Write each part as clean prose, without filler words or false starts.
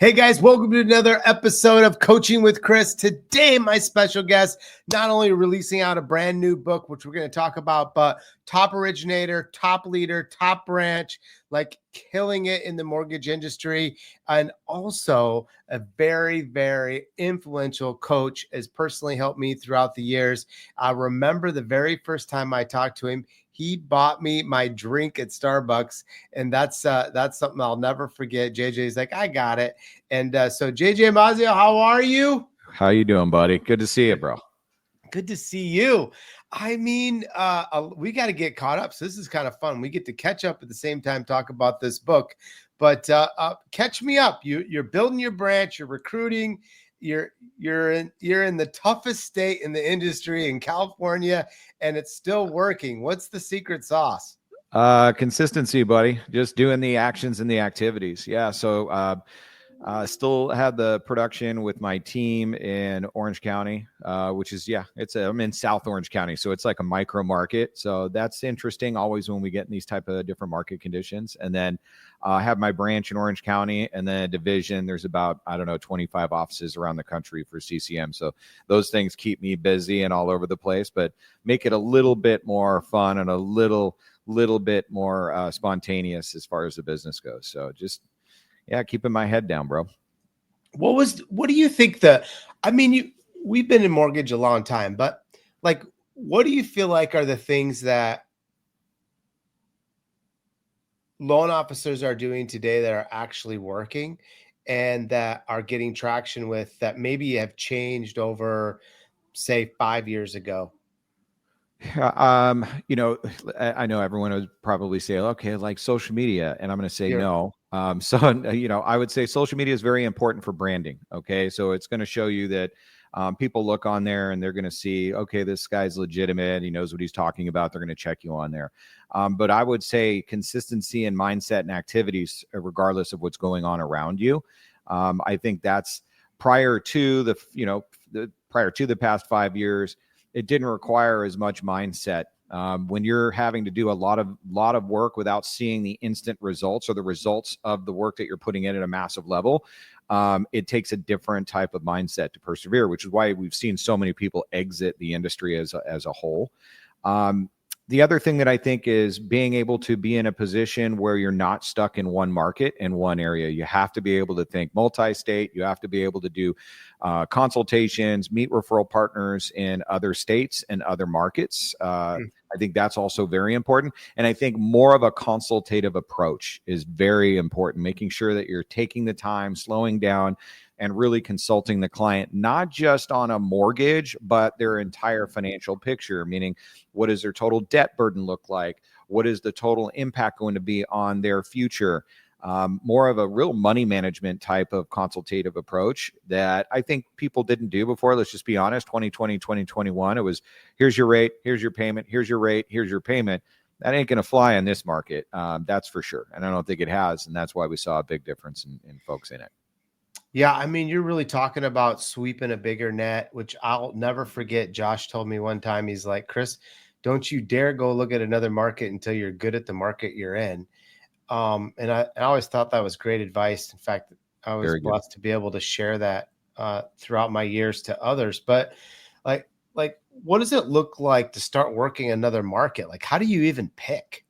Hey guys, welcome to another episode of Coaching with Chris. Today, my special guest, not only releasing out a brand new book, which we're going to talk about, but top originator, top leader, top branch, like killing it in the mortgage industry. And also a very, very influential coach has personally helped me throughout the years. I remember the very first time I talked to him, he bought me my drink at Starbucks. And that's something I'll never forget. JJ's like, I got it. And so JJ Mazzo, how are you? How you doing, buddy? Good to see you, bro. Good to see you. I mean, we got to get caught up. So this is kind of fun. We get to catch up at the same time, talk about this book, but catch me up. You're building your branch, you're recruiting, you're in the toughest state in the industry in California, and it's still working. What's the secret sauce? Consistency, buddy. Just doing the actions and the activities. Yeah. So, still have the production with my team in Orange County, which is, I'm in South Orange County. So it's like a micro market. So that's interesting always when we get in these type of different market conditions. And then I have my branch in Orange County and then a division. There's about, 25 offices around the country for CCM. So those things keep me busy and all over the place, but make it a little bit more fun and a little bit more spontaneous as far as the business goes. So just, keeping my head down, bro. What do you think we've been in mortgage a long time, but like, what do you feel like are the things that loan officers are doing today that are actually working and that are getting traction with that maybe have changed over, say, 5 years ago? I know everyone would probably say, okay, like social media. And I'm going to say no. I would say social media is very important for branding. Okay. So it's going to show you that people look on there and they're going to see, okay, this guy's legitimate. He knows what he's talking about. They're going to check you on there. But I would say consistency and mindset and activities, regardless of what's going on around you. I think that's prior to the past 5 years. It didn't require as much mindset. When you're having to do a lot of work without seeing the instant results or the results of the work that you're putting in at a massive level, it takes a different type of mindset to persevere, which is why we've seen so many people exit the industry as a whole. The other thing that I think is being able to be in a position where you're not stuck in one market in one area. You have to be able to think multi-state. You have to be able to do consultations, meet referral partners in other states and other markets. I think that's also very important. And I think more of a consultative approach is very important, making sure that you're taking the time, slowing down, and really consulting the client, not just on a mortgage, but their entire financial picture, meaning what does their total debt burden look like? What is the total impact going to be on their future? More of a real money management type of consultative approach that I think people didn't do before. Let's just be honest, 2020, 2021, it was, here's your rate, here's your payment, here's your rate, here's your payment. That ain't going to fly in this market. That's for sure. And I don't think it has. And that's why we saw a big difference in folks in it. Yeah, I mean, you're really talking about sweeping a bigger net, which I'll never forget. Josh told me one time, he's like, Chris, don't you dare go look at another market until you're good at the market you're in. And I always thought that was great advice. In fact, I was blessed to be able to share that throughout my years to others. But like, what does it look like to start working another market? Like, how do you even pick?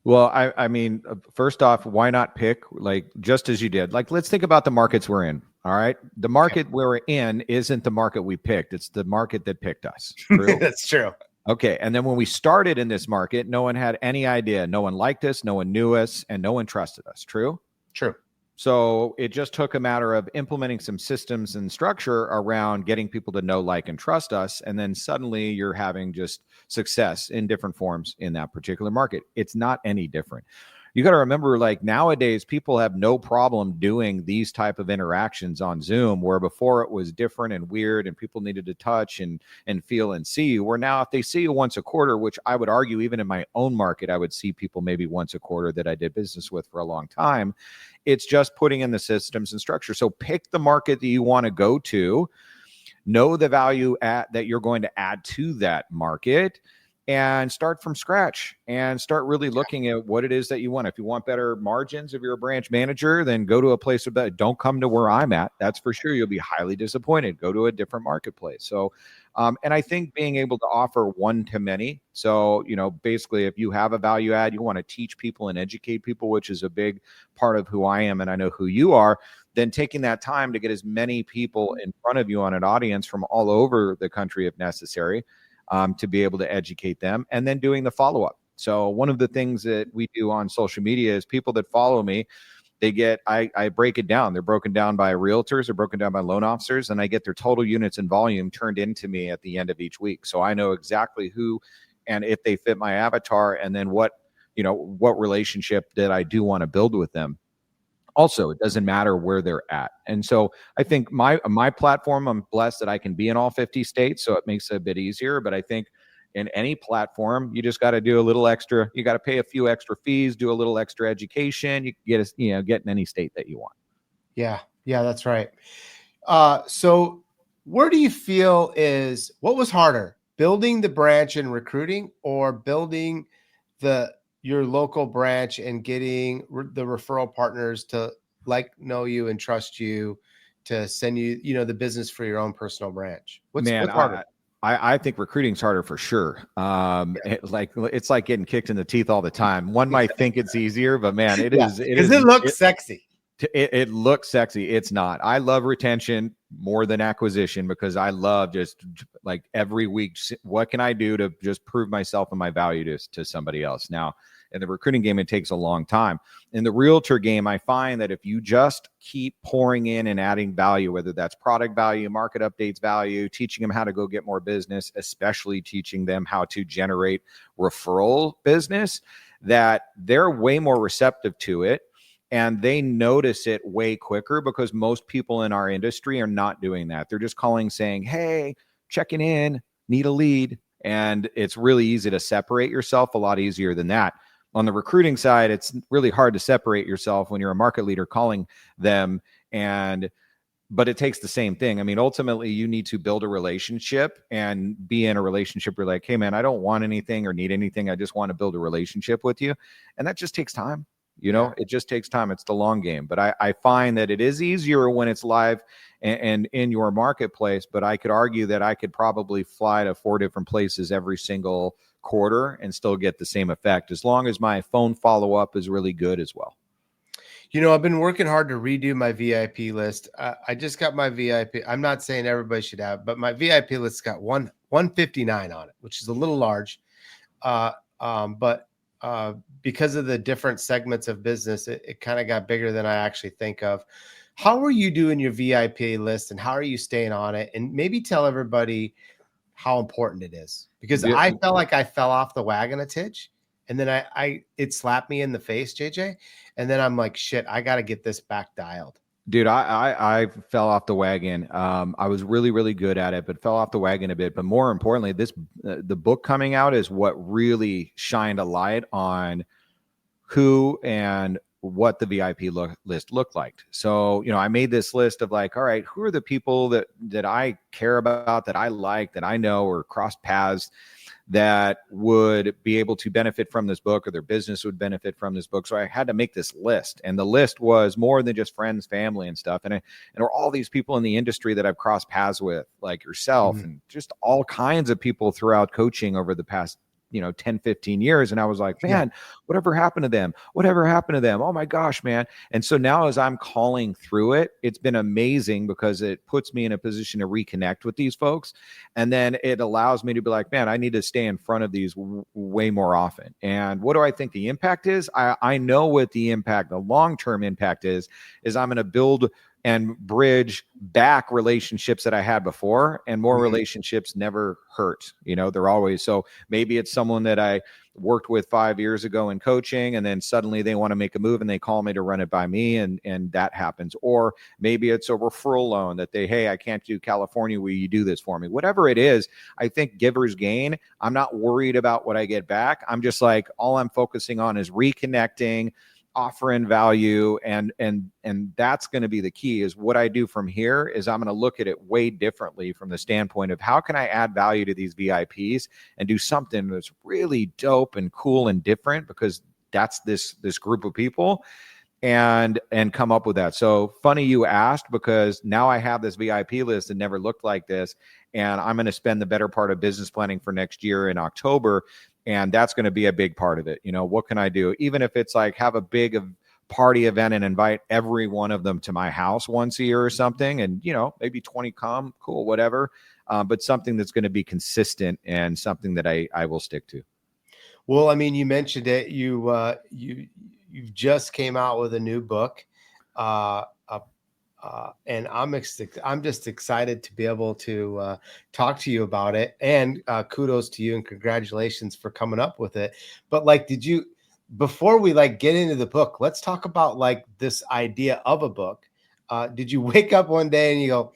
Well, I mean, first off, why not pick like just as you did? Like, let's think about the markets we're in. All right. The market we're in isn't the market we picked. It's the market that picked us. True? That's true. Okay. And then when we started in this market, no one had any idea. No one liked us. No one knew us. And no one trusted us. True? True. So it just took a matter of implementing some systems and structure around getting people to know, like, and trust us. And then suddenly you're having just success in different forms in that particular market. It's not any different. You got to remember, like, nowadays people have no problem doing these type of interactions on Zoom, where before it was different and weird and people needed to touch and feel and see you. Where now if they see you once a quarter, which I would argue even in my own market, I would see people maybe once a quarter that I did business with for a long time. It's just putting in the systems and structure. So pick the market that you want to go to, know the value that you're going to add to that market, and start from scratch and start really looking at what it is that you want. If you want better margins, if you're a branch manager, then go to a place that don't come to where I'm at. That's for sure. You'll be highly disappointed. Go to a different marketplace. So, and I think being able to offer one to many. So, basically if you have a value add, you want to teach people and educate people, which is a big part of who I am. And I know who you are. Then taking that time to get as many people in front of you on an audience from all over the country, if necessary, to be able to educate them, and then doing the follow-up. So one of the things that we do on social media is people that follow me, I break it down. They're broken down by realtors, they're broken down by loan officers, and I get their total units and volume turned into me at the end of each week. So I know exactly who, and if they fit my avatar, and then what relationship that I do want to build with them. Also, it doesn't matter where they're at. And so I think my platform, I'm blessed that I can be in all 50 states, so it makes it a bit easier. But I think in any platform, you just got to do a little extra. You got to pay a few extra fees, do a little extra education. You can get in any state that you want. Yeah, that's right. So where do you feel what was harder, building the branch and recruiting, or building your local branch and getting the referral partners to know you and trust you to send you, the business for your own personal branch? What's harder? I think recruiting's harder for sure. It's like getting kicked in the teeth all the time. One might think it's easier, but man, it is. Because it looks sexy. It looks sexy. It's not. I love retention more than acquisition, because I love just like every week, what can I do to just prove myself and my value to somebody else? Now, in the recruiting game, it takes a long time. In the realtor game, I find that if you just keep pouring in and adding value, whether that's product value, market updates value, teaching them how to go get more business, especially teaching them how to generate referral business, that they're way more receptive to it. And they notice it way quicker, because most people in our industry are not doing that. They're just calling saying, hey, checking in, need a lead. And it's really easy to separate yourself, a lot easier than that. On the recruiting side, it's really hard to separate yourself when you're a market leader calling them. But it takes the same thing. I mean, ultimately, you need to build a relationship and be in a relationship where you're like, hey, man, I don't want anything or need anything. I just want to build a relationship with you. And that just takes time. It just takes time. It's the long game. But I find that it is easier when it's live and in your marketplace. But I could argue that I could probably fly to 4 different places every single quarter and still get the same effect, as long as my phone follow-up is really good as well. I've been working hard to redo my VIP list. I just got my VIP. I'm not saying everybody should have, but my VIP list got 159 on it, which is a little large. But because of the different segments of business, it kind of got bigger than I actually think of. How are you doing your VIP list, and how are you staying on it? And maybe tell everybody how important it is, because I felt like I fell off the wagon a titch, and then it slapped me in the face, JJ. And then I'm like, shit, I got to get this back dialed. Dude, I fell off the wagon. I was really, really good at it, but fell off the wagon a bit. But more importantly, the book coming out is what really shined a light on who and what the VIP list looked like. So, I made this list of like, all right, who are the people that I care about, that I like, that I know or cross paths, that would be able to benefit from this book, or their business would benefit from this book. So I had to make this list, and the list was more than just friends, family, and stuff. And there were all these people in the industry that I've crossed paths with, like yourself, and just all kinds of people throughout coaching over the past 10, 15 years. And I was like, man, whatever happened to them? Whatever happened to them? Oh my gosh, man. And so now as I'm calling through it, it's been amazing, because it puts me in a position to reconnect with these folks. And then it allows me to be like, man, I need to stay in front of these way more often. And what do I think the impact is? I know what the impact, the long-term impact is I'm going to build and bridge back relationships that I had before, and more relationships never hurt. They're always, so maybe it's someone that I worked with 5 years ago in coaching, and then suddenly they want to make a move and they call me to run it by me, and that happens. Or maybe it's a referral loan that hey, I can't do California, will you do this for me? Whatever it is, I think givers gain. I'm not worried about what I get back. I'm just like, all I'm focusing on is reconnecting. offering value, and that's going to be the key. Is what I do from here is I'm going to look at it way differently from the standpoint of how can I add value to these VIPs and do something that's really dope and cool and different, because that's this group of people, and come up with that. So funny you asked, because now I have this VIP list that never looked like this, and I'm going to spend the better part of business planning for next year in October. And that's going to be a big part of it. You know, what can I do? Even if it's like have a big party event and invite every one of them to my house once a year or something, and, you know, maybe 20 come, cool, whatever. But something that's going to be consistent and something that I will stick to. Well, I mean, you mentioned it. You've just came out with a new book. And I'm just excited to be able to talk to you about it, and kudos to you and congratulations for coming up with it. But like, before we like get into the book, let's talk about like this idea of a book. Did you wake up one day and you go,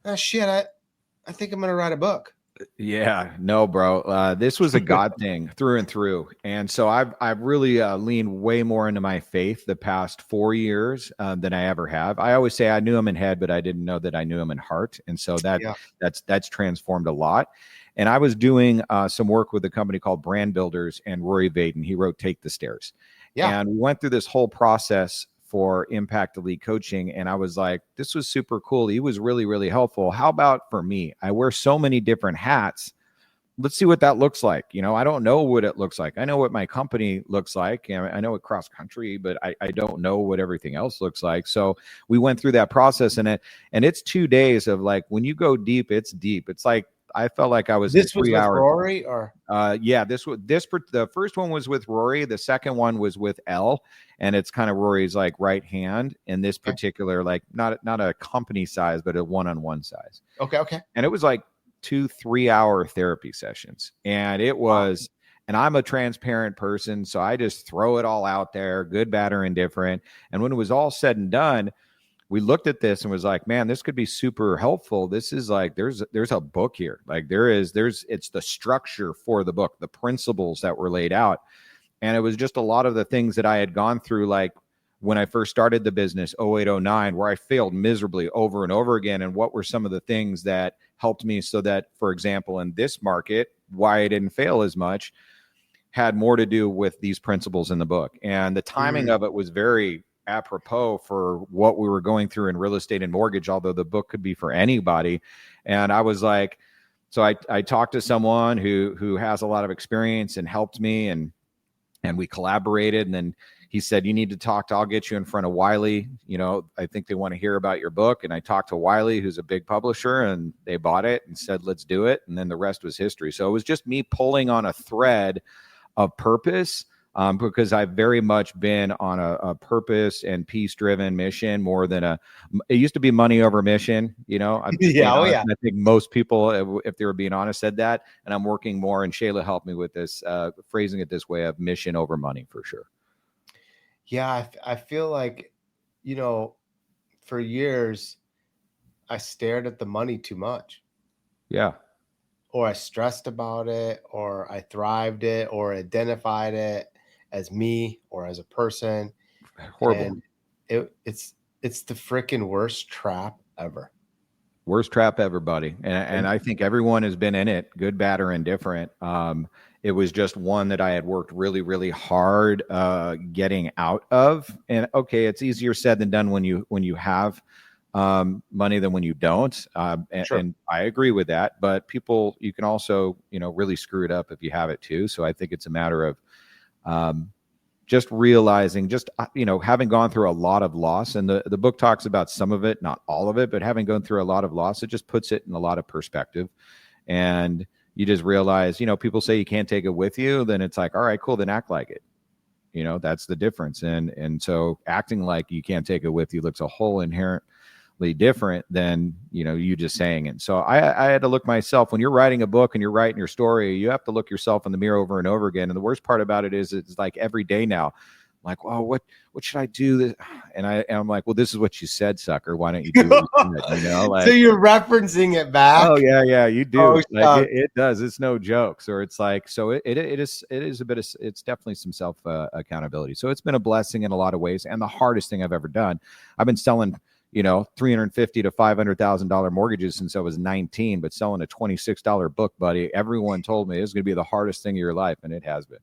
oh shit, I think I'm going to write a book? Yeah, no, bro. This was a God thing through and through. And so I've really leaned way more into my faith the past 4 years than I ever have. I always say I knew him in head, but I didn't know that I knew him in heart. And so that's transformed a lot. And I was doing some work with a company called Brand Builders and Rory Vaden. He wrote Take the Stairs. Yeah. And we went through this whole process for Impact Elite Coaching. And I was like, this was super cool. He was really, really helpful. How about for me? I wear so many different hats. Let's see what that looks like. You know, I don't know what it looks like. I know what my company looks like. And I know what CrossCountry, but I don't know what everything else looks like. So we went through that process, and it's 2 days of like, when you go deep, it's deep. It's like, I felt like I was this was 3 with hours. Rory, or the first one was with Rory. The second one was with Elle, and it's kind of Rory's like right hand in this particular, like not a company size, but a one-on-one size. Okay. And it was like 2-3 hour therapy sessions, and it was. And I'm a transparent person, so I just throw it all out there, good, bad, or indifferent. And when it was all said and done, we looked at this and was like, man, this could be super helpful. This is like, there's a book here. Like it's the structure for the book, the principles that were laid out. And it was just a lot of the things that I had gone through, like when I first started the business, 0809, where I failed miserably over and over again. And what were some of the things that helped me, so that, for example, in this market, why I didn't fail as much had more to do with these principles in the book. And the timing of it was very apropos for what we were going through in real estate and mortgage, although the book could be for anybody. And I was like, so I talked to someone who has a lot of experience and helped me, and we collaborated. And then he said, you need to I'll get you in front of Wiley. You know, I think they want to hear about your book. And I talked to Wiley, who's a big publisher, and they bought it and said, let's do it. And then the rest was history. So it was just me pulling on a thread of purpose, because I've very much been on a purpose and peace-driven mission more than it used to be money over mission, you know? I think most people, if they were being honest, said that. And I'm working more, and Shayla helped me with this, phrasing it this way, of mission over money, for sure. Yeah, I feel like, you know, for years, I stared at the money too much. Yeah. Or I stressed about it, or I thrived it, or identified it as me or as a person. Horrible. And it's the freaking worst trap ever. Worst trap ever, buddy. And I think everyone has been in it, good, bad, or indifferent. It was just one that I had worked really, really hard getting out of. And okay, it's easier said than done when you have money than when you don't. Sure. And I agree with that. But people, you can also, you know, really screw it up if you have it too. So I think it's a matter of just realizing, you know, having gone through a lot of loss, and the book talks about some of it, not all of it, but having gone through a lot of loss, it just puts it in a lot of perspective. And you just realize, you know, people say you can't take it with you, then it's like, all right, cool, then act like it. You know, that's the difference. And so acting like you can't take it with you looks a whole inherently different than, you know, you just saying it. So I had to look myself, when you're writing a book and you're writing your story, you have to look yourself in the mirror over and over again. And the worst part about it is, it's like every day now, like, oh, what should I do? And I'm like, well, this is what you said, sucker. Why don't you do what you said? You know, like, so you're referencing it back. Oh yeah, you do. Oh, Like it does. It's no jokes. Or it's like, so it is a bit of, it's definitely some self accountability. So it's been a blessing in a lot of ways, and the hardest thing I've ever done. I've been selling, $350,000 to $500,000 mortgages since I was 19, but selling a $26 book, buddy, everyone told me it was going to be the hardest thing of your life, and it has been.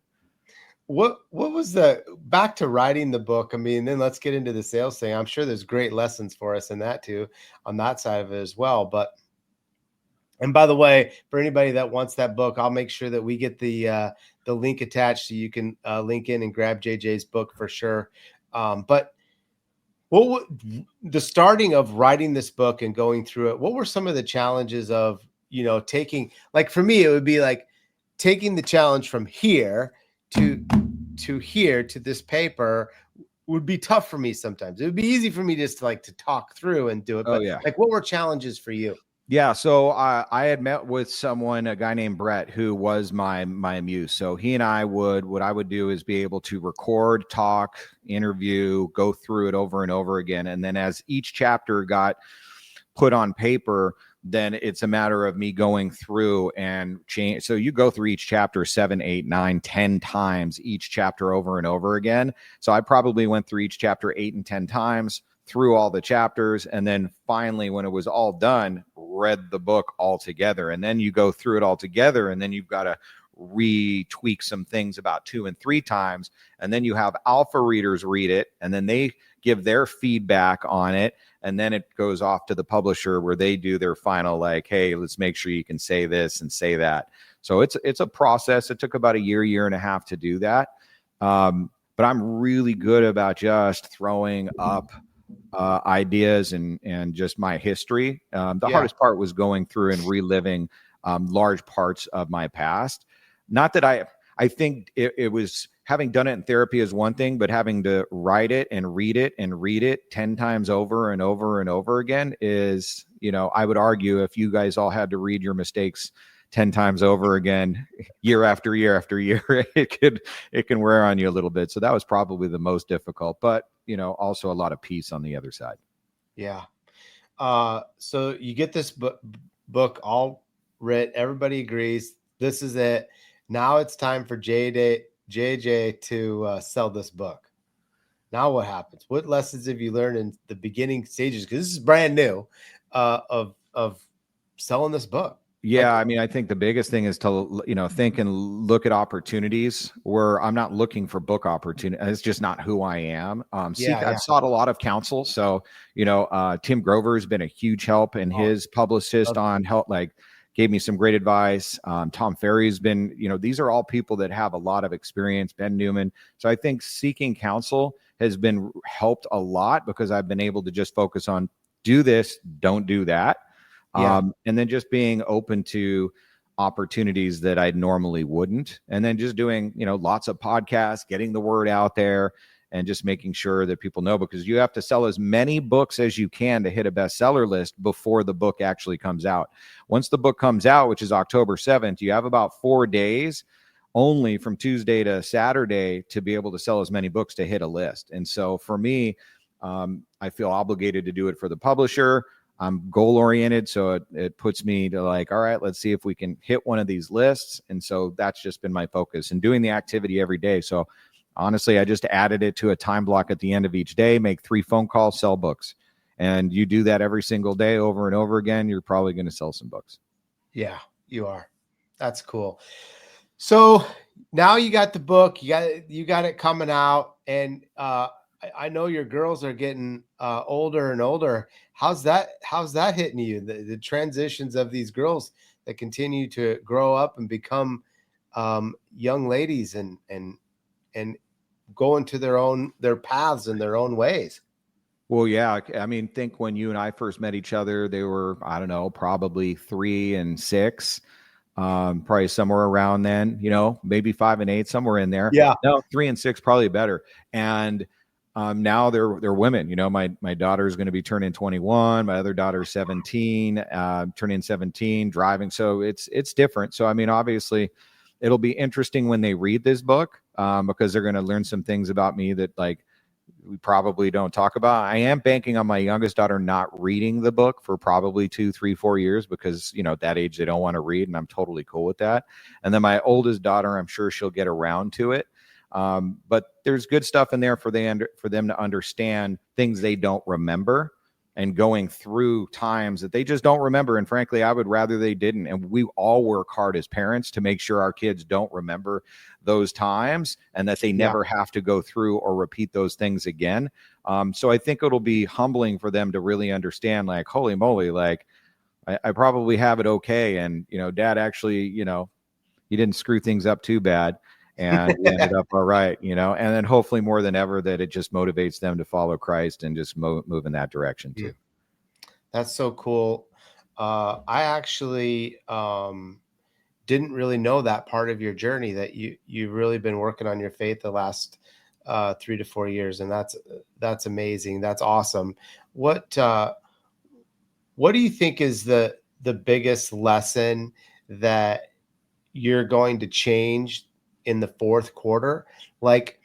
What was back to writing the book? I mean, then let's get into the sales thing. I'm sure there's great lessons for us in that too, on that side of it as well. And by the way, for anybody that wants that book, I'll make sure that we get the link attached so you can link in and grab JJ's book for sure. But the starting of writing this book and going through it, what were some of the challenges of, taking, like for me, it would be like taking the challenge from here to here to this paper would be tough for me sometimes. It would be easy for me just to talk through and do it. But like, what were challenges for you? Yeah. So I had met with someone, a guy named Brett, who was my muse. So he and I what I would do is be able to record, talk, interview, go through it over and over again. And then as each chapter got put on paper, then it's a matter of me going through and change. So you go through each chapter 7, 8, 9, 10 times, each chapter over and over again. So I probably went through each chapter 8 and 10 times, through all the chapters. And then finally, when it was all done, read the book all together. And then you go through it all together, and then you've got to retweak some things about 2 and 3 times. And then you have alpha readers read it, and then they give their feedback on it. And then it goes off to the publisher where they do their final, like, hey, let's make sure you can say this and say that. So it's a process. It took about a year and a half to do that. But I'm really good about just throwing up ideas and just my history. The hardest part was going through and reliving large parts of my past. Not that I think it was, having done it in therapy is one thing, but having to write it and read it 10 times over and over and over again is, I would argue if you guys all had to read your mistakes 10 times over again, year after year after year, it can wear on you a little bit. So that was probably the most difficult, but also a lot of peace on the other side. Yeah. So you get this book all writ. Everybody agrees. This is it. Now it's time for JJ to sell this book. Now what happens? What lessons have you learned in the beginning stages? Because this is brand new of selling this book. Yeah, I mean, I think the biggest thing is to, think and look at opportunities where I'm not looking for book opportunity. It's just not who I am. I've sought a lot of counsel. So, Tim Grover has been a huge help, and his publicist on help, gave me some great advice. Tom Ferry's been, these are all people that have a lot of experience, Ben Newman. So I think seeking counsel has been helped a lot, because I've been able to just focus on do this, don't do that. And then just being open to opportunities that I normally wouldn't. And then just doing, lots of podcasts, getting the word out there, and just making sure that people know, because you have to sell as many books as you can to hit a bestseller list before the book actually comes out. Once the book comes out, which is October 7th, you have about 4 days only from Tuesday to Saturday to be able to sell as many books to hit a list. And so for me, I feel obligated to do it for the publisher. I'm goal oriented. So it puts me to all right, let's see if we can hit one of these lists. And so that's just been my focus, and doing the activity every day. So honestly, I just added it to a time block at the end of each day, make 3 phone calls, sell books. And you do that every single day over and over again, you're probably going to sell some books. Yeah, you are. That's cool. So now you got the book, you got it coming out, and I know your girls are getting older and older. How's that hitting you? The transitions of these girls that continue to grow up and become young ladies and go into their paths and their own ways. Well, yeah. I mean, think when you and I first met each other, they were, I don't know, probably 3 and 6, probably somewhere around then, maybe 5 and 8, somewhere in there. Yeah. No, 3 and 6, probably better. And now they're women. My daughter is going to be turning 21. My other daughter's 17, turning 17, driving. So it's different. So, I mean, obviously it'll be interesting when they read this book, because they're going to learn some things about me that like we probably don't talk about. I am banking on my youngest daughter not reading the book for probably 2, 3, 4 years because, you know, at that age, they don't want to read, and I'm totally cool with that. And then my oldest daughter, I'm sure she'll get around to it. But there's good stuff in there for them to understand things they don't remember and going through times that they just don't remember. And frankly, I would rather they didn't. And we all work hard as parents to make sure our kids don't remember those times and that they never have to go through or repeat those things again. So I think it'll be humbling for them to really understand, like, holy moly, like I probably have it okay. And, you know, dad actually, you know, he didn't screw things up too bad. And we ended up all right, you know, and then hopefully more than ever that it just motivates them to follow Christ and just move in that direction too. That's so cool. I actually didn't really know that part of your journey, that you've really been working on your faith the last 3 to 4 years. And that's amazing. That's awesome. What do you think is the biggest lesson that you're going to change in the fourth quarter? Like,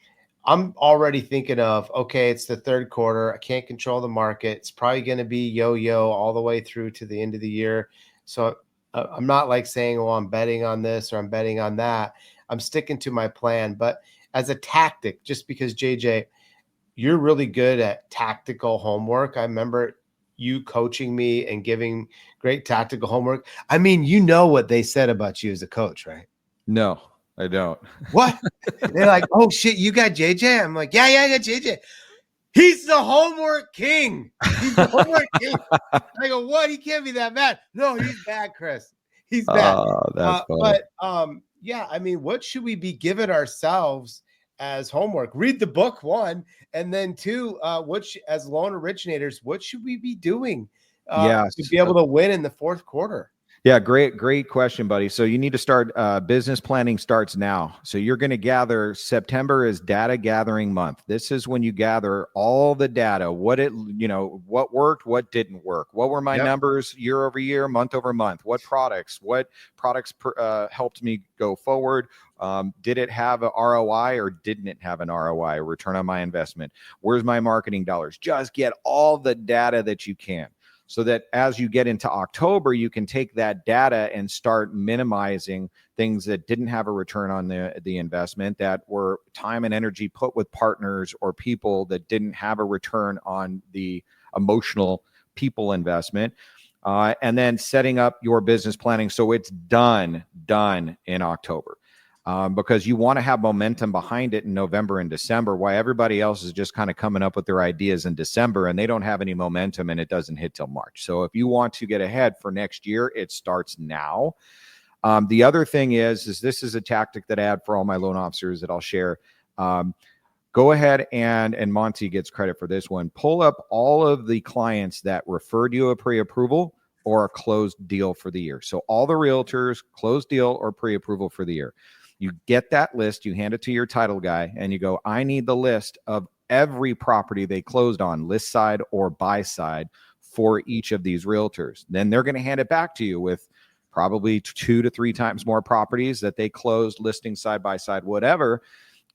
I'm already thinking of, okay, it's the third quarter. I can't control the market. It's probably going to be yo-yo all the way through to the end of the year. So I'm not like saying, oh, I'm betting on this or I'm betting on that. I'm sticking to my plan. But as a tactic, just because JJ, you're really good at tactical homework. I remember you coaching me and giving great tactical homework. I mean, you know what they said about you as a coach, right? No, I don't. What? They're like, oh shit, you got JJ? I'm like, yeah, I got JJ. He's the homework king. He's the homework king. I go, what? He can't be that bad. No, he's bad, Chris. He's bad. That's funny. But yeah, I mean, what should we be giving ourselves as homework? Read the book, one, and then two, as loan originators, what should we be doing to be able to win in the fourth quarter? Yeah, great question, buddy. So you need to start, business planning starts now. So you're going to gather, September is data gathering month. This is when you gather all the data, what worked, what didn't work. What were my numbers year over year, month over month? What products helped me go forward? Did it have a ROI or didn't it have an ROI, return on my investment? Where's my marketing dollars? Just get all the data that you can, so that as you get into October, you can take that data and start minimizing things that didn't have a return on the investment, that were time and energy put with partners or people that didn't have a return on the emotional people investment. And then setting up your business planning so it's done in October. Because you want to have momentum behind it in November and December, while everybody else is just kind of coming up with their ideas in December and they don't have any momentum and it doesn't hit till March. So if you want to get ahead for next year, it starts now. The other thing is this is a tactic that I had for all my loan officers that I'll share. Go ahead and Monty gets credit for this one. Pull up all of the clients that referred you a pre-approval or a closed deal for the year. So all the realtors, closed deal or pre-approval for the year. You get that list, you hand it to your title guy, and you go, I need the list of every property they closed on, list side or buy side, for each of these realtors. Then they're going to hand it back to you with probably 2 to 3 times more properties that they closed, listing side by side, whatever.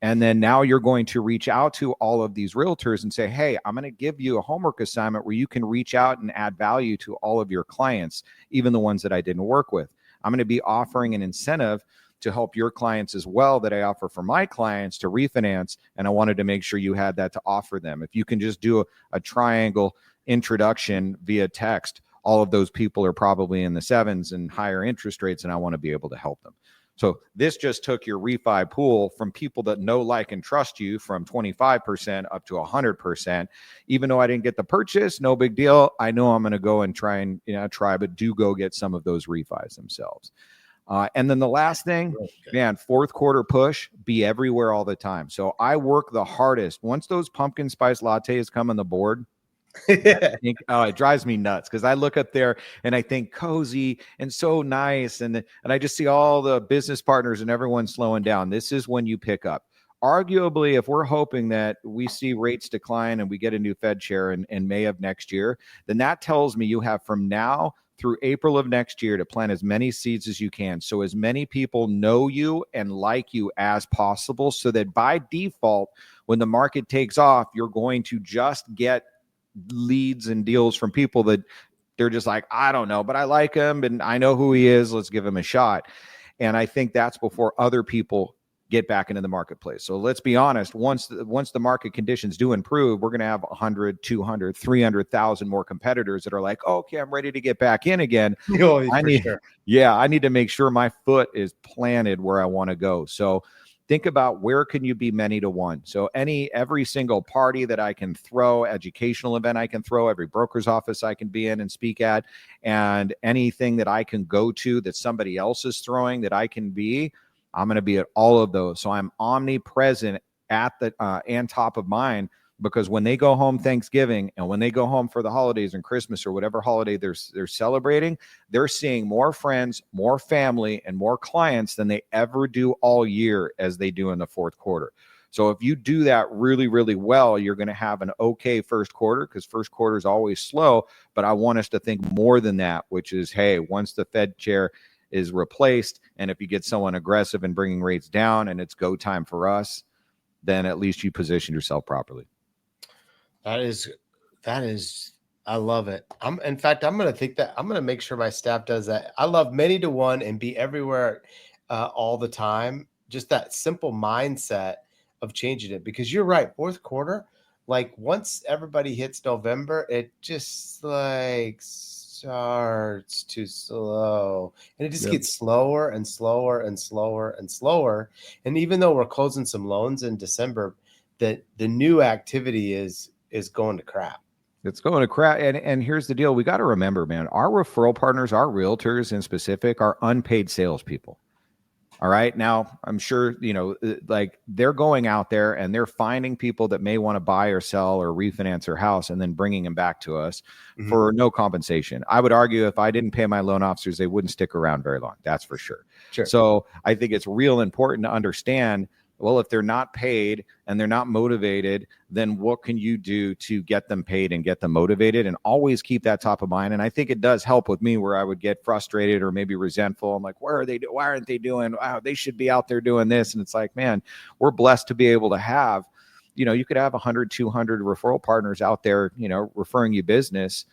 And then now you're going to reach out to all of these realtors and say, hey, I'm going to give you a homework assignment where you can reach out and add value to all of your clients, even the ones that I didn't work with. I'm going to be offering an incentive to help your clients as well that I offer for my clients to refinance. And I wanted to make sure you had that to offer them. If you can just do a triangle introduction via text, all of those people are probably in the 7s and higher interest rates, and I want to be able to help them. So this just took your refi pool from people that know, like, and trust you from 25% up to 100%. Even though I didn't get the purchase, no big deal. I know I'm going to go and try, but do go get some of those refis themselves. And then the last thing, man, fourth quarter push, be everywhere all the time. So I work the hardest. Once those pumpkin spice lattes come on the board, it drives me nuts because I look up there and I think cozy and so nice. And I just see all the business partners and everyone slowing down. This is when you pick up. Arguably, if we're hoping that we see rates decline and we get a new Fed chair in May of next year, then that tells me you have from now through April of next year to plant as many seeds as you can, so as many people know you and like you as possible, so that by default, when the market takes off, you're going to just get leads and deals from people that they're just like, I don't know, but I like him and I know who he is. Let's give him a shot. And I think that's before other people get back into the marketplace. So let's be honest, once the market conditions do improve, we're going to have 100, 200, 300,000 more competitors that are like, oh, okay, I'm ready to get back in again. I need to make sure my foot is planted where I want to go. So think about, where can you be many to one? So every single party that I can throw, educational event I can throw, every broker's office I can be in and speak at, and anything that I can go to that somebody else is throwing that I can be, I'm going to be at all of those. So I'm omnipresent at the and top of mind, because when they go home Thanksgiving and when they go home for the holidays and Christmas or whatever holiday they're celebrating, they're seeing more friends, more family, and more clients than they ever do all year as they do in the fourth quarter. So if you do that really, really well, you're going to have an okay first quarter, because first quarter is always slow. But I want us to think more than that, which is, hey, once the Fed chair is replaced, and if you get someone aggressive and bringing rates down and it's go time for us, then at least you position yourself properly. That is, I love it. In fact, I'm going to make sure my staff does that. I love many to one and be everywhere all the time. Just that simple mindset of changing it, because you're right. Fourth quarter, like once everybody hits November, it just like starts to slow, and it just gets slower and slower and slower and slower. And even though we're closing some loans in December, that the new activity is going to crap. It's going to crap. And here's the deal. We got to remember, man, our referral partners, our realtors in specific, are unpaid salespeople. All right. Now, I'm sure, like they're going out there and they're finding people that may want to buy or sell or refinance their house and then bringing them back to us for no compensation. I would argue if I didn't pay my loan officers, they wouldn't stick around very long. That's for sure. So I think it's real important to understand, well, if they're not paid and they're not motivated, then what can you do to get them paid and get them motivated? And always keep that top of mind. And I think it does help with me, where I would get frustrated or maybe resentful. I'm like, why aren't they doing? Wow, they should be out there doing this. And it's like, man, we're blessed to be able to have, you could have 100, 200 referral partners out there, referring you business.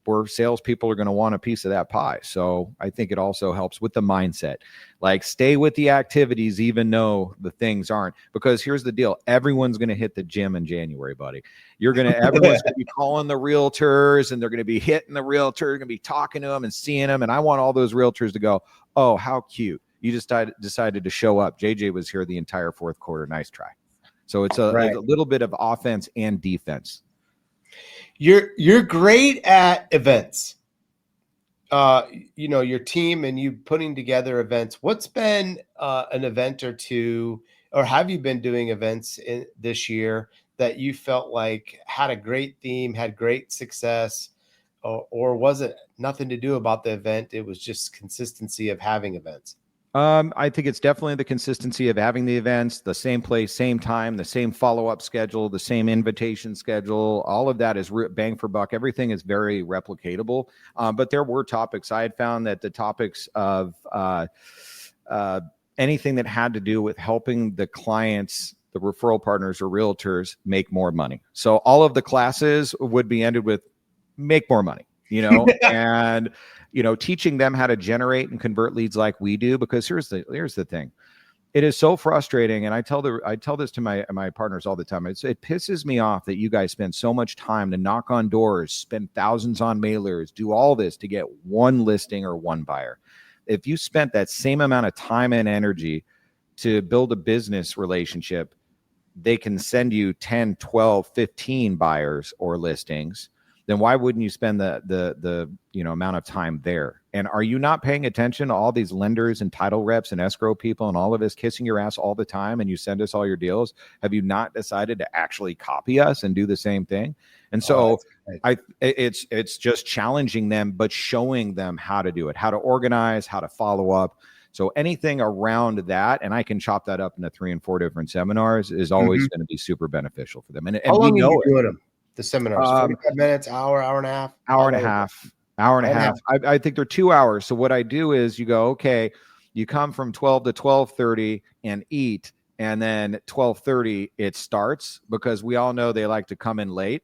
Where salespeople are going to want a piece of that pie. So I think it also helps with the mindset. Like, stay with the activities, even though the things aren't. Because here's the deal. Everyone's going to hit the gym in January, buddy. Everyone's going to be calling the realtors, and they're going to be hitting the realtor, going to be talking to them and seeing them. And I want all those realtors to go, oh, how cute. You just decided to show up. JJ was here the entire fourth quarter. Nice try. So it's a little bit of offense and defense. You're great at events. Your team and you putting together events. What's been an event or two, or have you been doing events this year that you felt like had a great theme, had great success, or was it nothing to do about the event? It was just consistency of having events. I think it's definitely the consistency of having the events, the same place, same time, the same follow-up schedule, the same invitation schedule. All of that is bang for buck. Everything is very replicatable. But there were topics. I had found that the topics of anything that had to do with helping the clients, the referral partners or realtors, make more money. So all of the classes would be ended with make more money, and teaching them how to generate and convert leads like we do. Because here's the thing. It is so frustrating. And I tell this to my partners all the time. It pisses me off that you guys spend so much time to knock on doors, spend thousands on mailers, do all this to get one listing or one buyer. If you spent that same amount of time and energy to build a business relationship, they can send you 10, 12, 15 buyers or listings. Then why wouldn't you spend the amount of time there? And are you not paying attention to all these lenders and title reps and escrow people and all of us kissing your ass all the time, and you send us all your deals? Have you not decided to actually copy us and do the same thing? And so it's just challenging them, but showing them how to do it, how to organize, how to follow up. So anything around that, and I can chop that up into 3 and 4 different seminars, is always going to be super beneficial for them. And how long we know are you doing them? The seminars, 45 minutes, hour and a half? Hour and a half. Hour and a half. I think they're 2 hours. So what I do is you go, okay, you come from 12 to 12:30 and eat. And then 12:30 it starts, because we all know they like to come in late.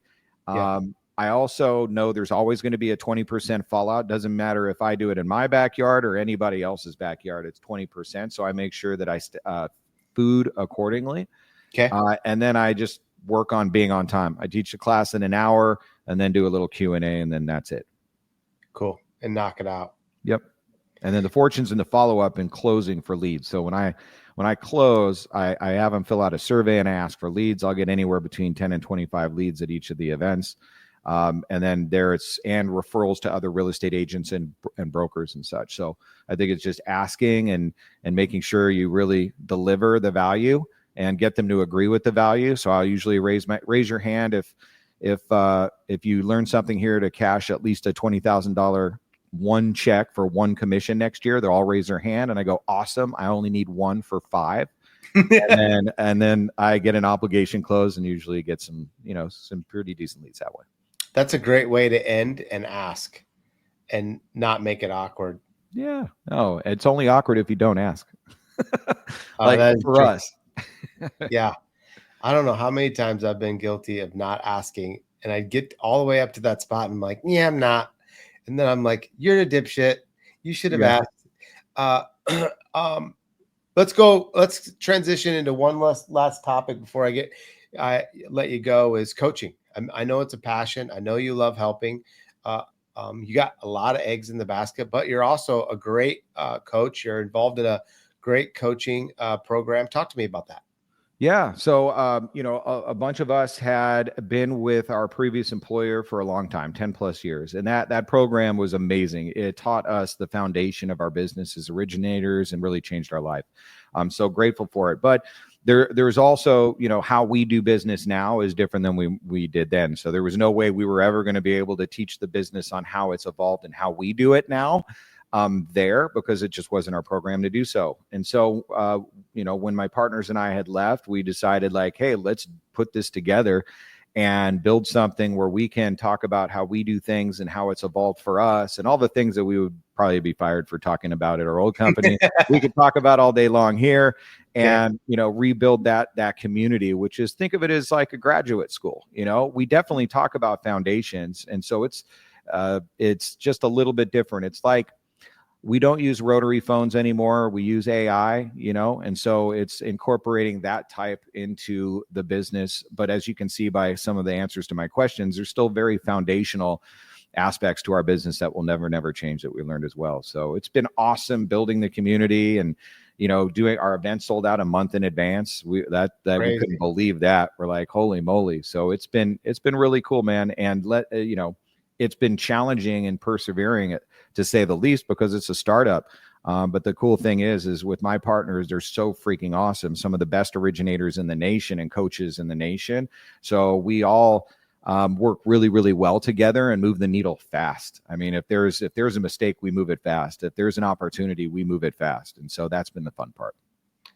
I also know there's always going to be a 20% fallout. Doesn't matter if I do it in my backyard or anybody else's backyard, it's 20%. So I make sure that I food accordingly. Okay. And then I just work on being on time. I teach the class in an hour and then do a little Q&A, and then that's it. Cool. And knock it out. Yep. And then the fortunes in the follow-up and closing for leads. So when I close, I have them fill out a survey and I ask for leads. I'll get anywhere between 10 and 25 leads at each of the events. And then and referrals to other real estate agents and brokers and such. So I think it's just asking and making sure you really deliver the value and get them to agree with the value. So I'll usually raise your hand if you learn something here to cash at least a $20,000 one check for one commission next year. They'll all raise their hand and I go, awesome. I only need one for 5. and then I get an obligation close and usually get some pretty decent leads that way. That's a great way to end and ask and not make it awkward. Yeah. No, it's only awkward if you don't ask. Like for us. Yeah. I don't know how many times I've been guilty of not asking, and I get all the way up to that spot and I'm like, yeah, I'm not. And then I'm like, you're a dipshit. You should have asked. Let's transition into one last topic before I let you go, is coaching. I know it's a passion. I know you love helping. You got a lot of eggs in the basket, but you're also a great coach. You're involved in a great coaching program. Talk to me about that. Yeah. So, a bunch of us had been with our previous employer for a long time, 10 plus years. And that program was amazing. It taught us the foundation of our business as originators and really changed our life. I'm so grateful for it. But there's also, how we do business now is different than we did then. So there was no way we were ever going to be able to teach the business on how it's evolved and how we do it now. Because it just wasn't our program to do so. And so, when my partners and I had left, we decided like, hey, let's put this together and build something where we can talk about how we do things and how it's evolved for us and all the things that we would probably be fired for talking about at our old company. We could talk about all day long here and, rebuild that community, which is, think of it as like a graduate school. We definitely talk about foundations. And so it's just a little bit different. It's like, we don't use rotary phones anymore. We use AI, and so it's incorporating that type into the business. But as you can see by some of the answers to my questions, there's still very foundational aspects to our business that will never change that we learned as well. So it's been awesome building the community and, doing our events sold out a month in advance. We couldn't believe that. We're like, holy moly. So it's been really cool, man. And it's been challenging and persevering, to say the least, because it's a startup. But the cool thing is with my partners, they're so freaking awesome. Some of the best originators in the nation and coaches in the nation. So we all work really, really well together and move the needle fast. I mean, if there's a mistake, we move it fast. If there's an opportunity, we move it fast. And so that's been the fun part.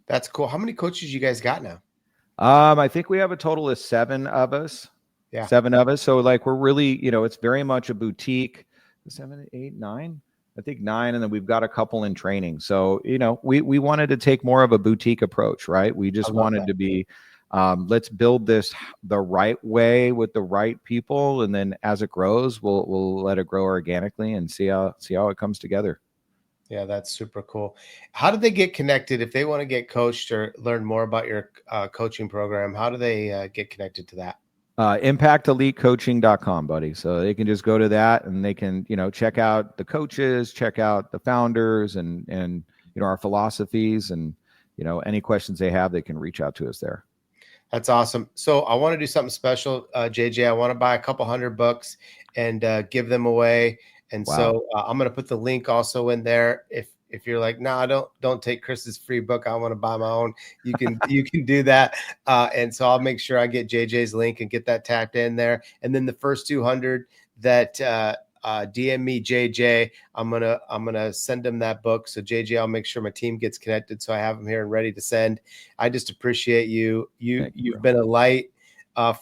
That's cool. How many coaches you guys got now? I think we have a total of 7 of us. Yeah. 7 of us. So like, we're really, it's very much a boutique. 7, 8, 9, I think 9. And then we've got a couple in training. So, we wanted to take more of a boutique approach, right? We just wanted to be, let's build this the right way with the right people. And then as it grows, we'll let it grow organically and see how it comes together. Yeah, that's super cool. How do they get connected if they want to get coached or learn more about your coaching program? How do they get connected to that? ImpactEliteCoaching.com, buddy. So they can just go to that and they can, check out the coaches, check out the founders and our philosophies and, any questions they have, they can reach out to us there. That's awesome. So I want to do something special, JJ. I want to buy a couple 100 books and give them away. And wow. So I'm going to put the link also in there. If you're like, no, don't take Chris's free book, I want to buy my own, you can do that. And so I'll make sure I get JJ's link and get that tapped in there. And then the first 200 that DM me JJ, I'm gonna send them that book. So JJ, I'll make sure my team gets connected so I have them here and ready to send. I just appreciate you. You've been a light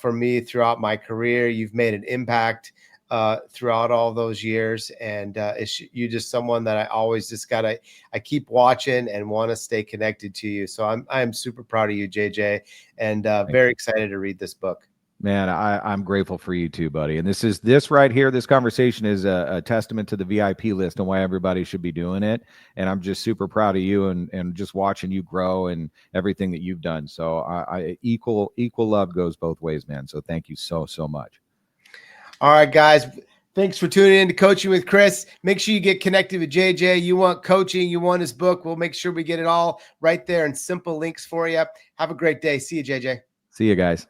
for me throughout my career. You've made an impact throughout all those years. And you just someone that I always just I keep watching and want to stay connected to you. So I'm super proud of you, JJ, and very excited to read this book. Man, I'm grateful for you too, buddy. And this right here, this conversation is a testament to the VIP list and why everybody should be doing it. And I'm just super proud of you and just watching you grow and everything that you've done. So I equal love goes both ways, man. So thank you so much. All right, guys. Thanks for tuning in to Coaching with Chris. Make sure you get connected with JJ. You want coaching, you want his book. We'll make sure we get it all right there in simple links for you. Have a great day. See you, JJ. See you guys.